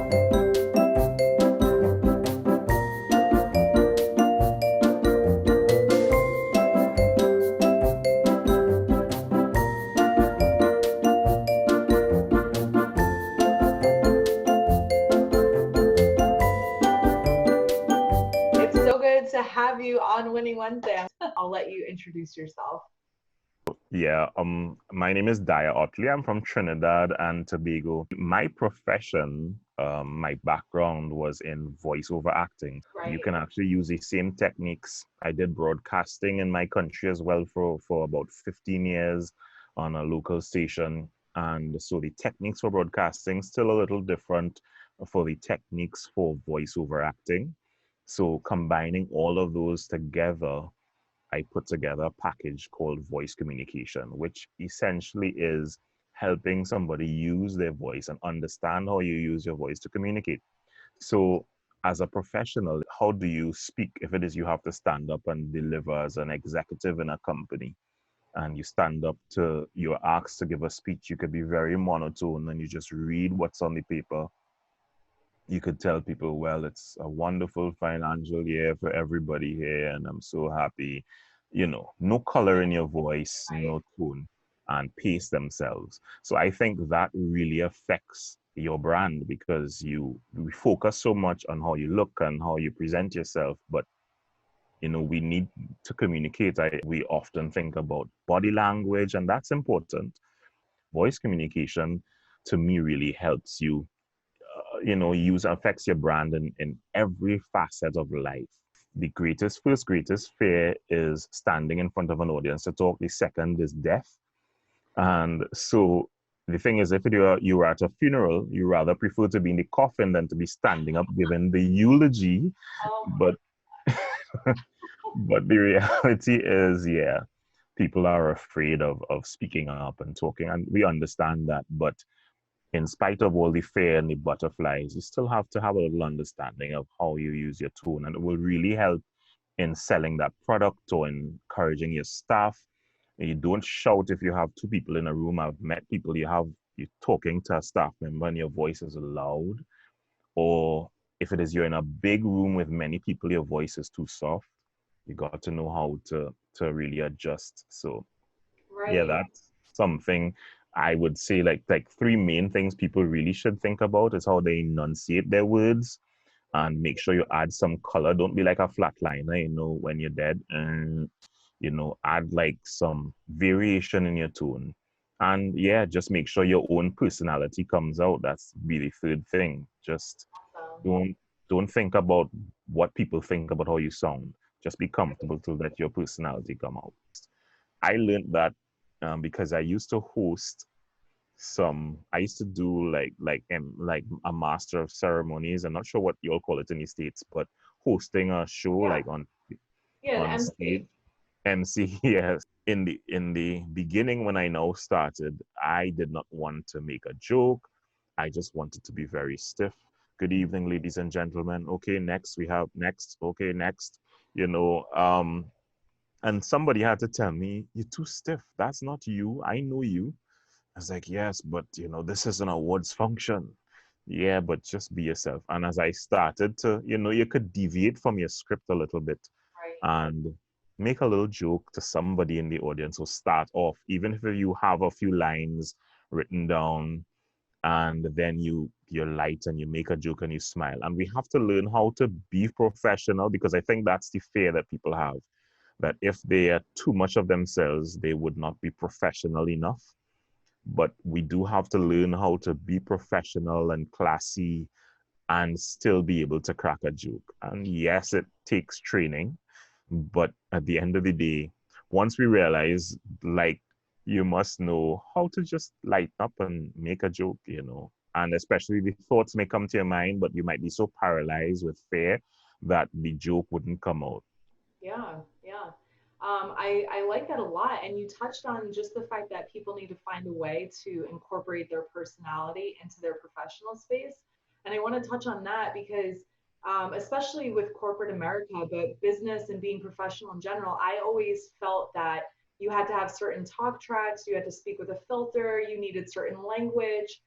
It's so good to have you on Winning Wednesday. I'll let you introduce yourself. Yeah, my name is Daya Ottley. I'm from Trinidad and Tobago. My profession, my background was in voiceover acting. You Right. can actually use the same techniques. I did broadcasting in my country as well for about 15 years on a local station. And so the techniques for broadcasting still a little different for the techniques for voiceover acting. So combining all of those together, I put together a package called voice communication, which essentially is helping somebody use their voice and understand how you use your voice to communicate. So, as a professional, how do you speak if it is you have to stand up and deliver as an executive in a company? And you stand up to, you're asked to give a speech, you could be very monotone and you just read what's on the paper. You could tell people, well, it's a wonderful financial year for everybody here, and I'm so happy. No color in your voice, Right. no tone, and pace themselves. So I think that really affects your brand because we focus so much on how you look and how you present yourself, but we need to communicate. We often think about body language, and that's important. Voice communication to me really helps you use affects your brand in every facet of life. The greatest fear is standing in front of an audience to talk. The second is death. And so the thing is, if you were at a funeral, you rather prefer to be in the coffin than to be standing up giving the eulogy. Oh, But but the reality is, yeah, people are afraid of speaking up and talking, and we understand that. But in spite of all the fear and the butterflies, you still have to have a little understanding of how you use your tone, and it will really help in selling that product or encouraging your staff. You don't shout if you have two people in a room. I've met people you talking to a staff member and your voice is loud, or if it is you're in a big room with many people, your voice is too soft. You got to know how to really adjust. So yeah, right. that's something I would say like three main things people really should think about is how they enunciate their words and make sure you add some color. Don't be like a flatliner, when you're dead. And add like some variation in your tone. And yeah, just make sure your own personality comes out. That's be the third thing. Just Awesome. don't don't think about what people think about how you sound. Just be comfortable to let your personality come out. I learned that because I used to host I used to do like a master of ceremonies. I'm not sure what you'll call it in the States, but hosting a show Yeah. like on Yeah, on an stage. MC. MC, yes. In the beginning when I now started, I did not want to make a joke. I just wanted to be very stiff. Good evening, ladies and gentlemen. Okay, next we have next. Okay, next. You know, um, and somebody had to tell me, you're too stiff. That's not you. I know you. I was like, yes, but this is an awards function. Yeah, but just be yourself. And as I started to, you could deviate from your script a little bit Right. and make a little joke to somebody in the audience or start off, even if you have a few lines written down and then you're light and you make a joke and you smile. And we have to learn how to be professional because I think that's the fear that people have that if they are too much of themselves, they would not be professional enough. But we do have to learn how to be professional and classy and still be able to crack a joke. And yes, it takes training, but at the end of the day, once we realize, like, you must know how to just lighten up and make a joke. And especially the thoughts may come to your mind, but you might be so paralyzed with fear that the joke wouldn't come out. Yeah, yeah. I like that a lot. And you touched on just the fact that people need to find a way to incorporate their personality into their professional space. And I want to touch on that because, especially with corporate America, but business and being professional in general, I always felt that you had to have certain talk tracks, you had to speak with a filter, you needed certain language.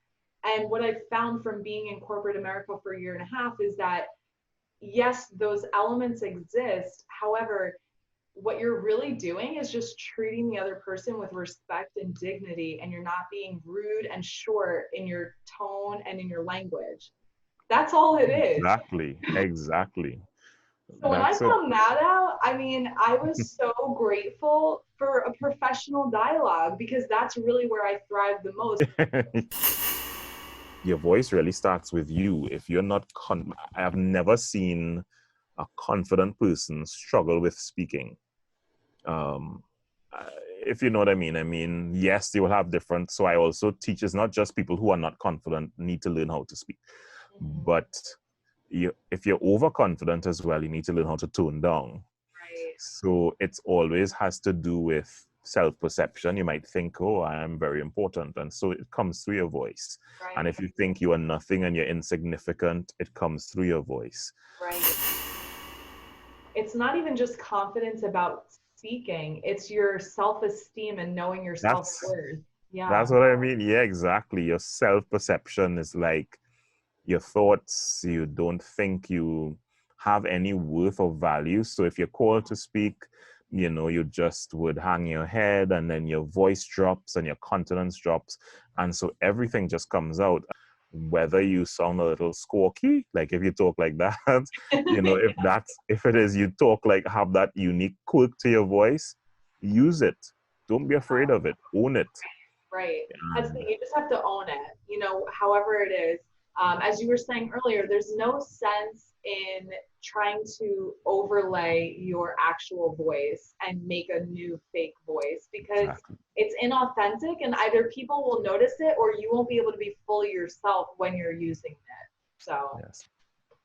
And what I've found from being in corporate America for a year and a half is that, yes, those elements exist. However, what you're really doing is just treating the other person with respect and dignity, and you're not being rude and short in your tone and in your language. That's all it is. Exactly. Exactly. So when I That's it. found that out, I mean, I was so grateful for a professional dialogue, because that's really where I thrive the most. Your voice really starts with you. If you're not, I have never seen a confident person struggle with speaking. Um, uh, if you know what I mean. I mean, yes, they will have different. So I also teach, it's not just people who are not confident need to learn how to speak, Mhm. but if you're overconfident as well, you need to learn how to tone down. Right, So it's always has to do with self-perception. You might think, oh, I am very important. And so it comes through your voice. And right, if you think you are nothing and you're insignificant, it comes through your voice. right. It's not even just confidence about speaking, it's your self-esteem and knowing your That's self-worth. that's Yeah, what I mean. Yeah, exactly. Your self-perception is like your thoughts. You don't think you have any worth or value. So if you're called to speak, you just would hang your head and then your voice drops and your confidence drops. And so everything just comes out. Whether you sound a little squawky, like if you talk like that, if it is you talk like have that unique quirk to your voice, use it. Don't be afraid of it. Own it. right. That's the And thing. You just have to own it, however it is. As you were saying earlier, there's no sense in trying to overlay your actual voice and make a new fake voice, because exactly. it's inauthentic, and either people will notice it or you won't be able to be fully yourself when you're using it. So, Yes.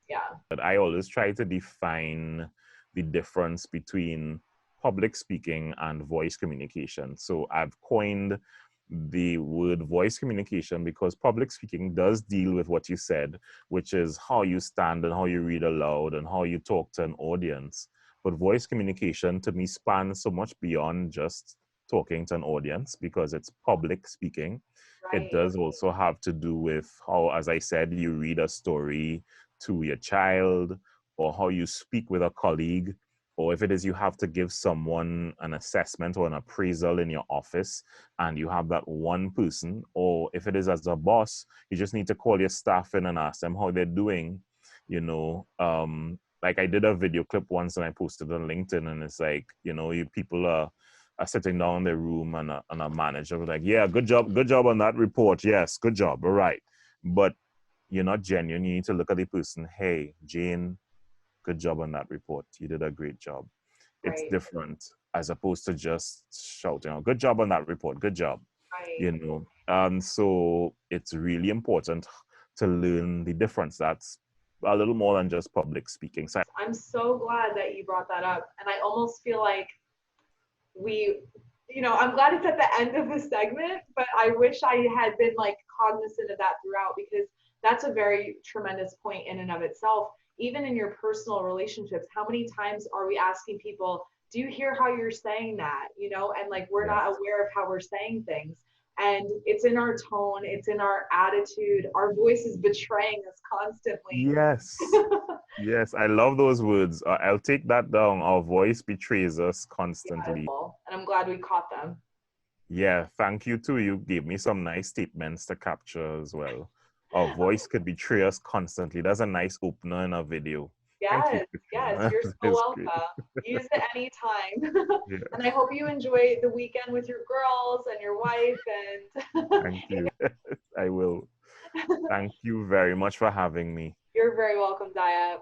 yeah, But I always try to define the difference between public speaking and voice communication. So I've coined the word voice communication because public speaking does deal with what you said, which is how you stand and how you read aloud and how you talk to an audience. But voice communication to me spans so much beyond just talking to an audience because it's public speaking. It right, does also have to do with how, as I said, you read a story to your child, or how you speak with a colleague, or if it is you have to give someone an assessment or an appraisal in your office and you have that one person, or if it is as a boss, you just need to call your staff in and ask them how they're doing. Like I did a video clip once and I posted on LinkedIn, and it's like, you people are sitting down in their room, and a manager was like, yeah, good job on that report. Yes, good job. All right. But you're not genuine. You need to look at the person. Hey, Jane, good job on that report. You did a great job. It's right, different as opposed to just shouting out, good job on that report. Good job. right. So it's really important to learn the difference. That's a little more than just public speaking. So I'm so glad that you brought that up. And I almost feel like we, I'm glad it's at the end of the segment, but I wish I had been like cognizant of that throughout, because that's a very tremendous point in and of itself. Even in your personal relationships, how many times are we asking people, do you hear how you're saying that? And like we're yes, not aware of how we're saying things. And it's in our tone, it's in our attitude. Our voice is betraying us constantly. yes, yes. I love those words. I'll take that down. Our voice betrays us constantly. And I'm glad we caught them. Yeah, thank you too. You gave me some nice statements to capture as well. Our voice could betray us constantly. That's a nice opener in a video. Thank you, Yes, yes, Katrina. you're so It's great. welcome. Use it anytime. Yeah, And I hope you enjoy the weekend with your girls and your wife. And thank you. I will. Thank you very much for having me. you're very welcome, Daya.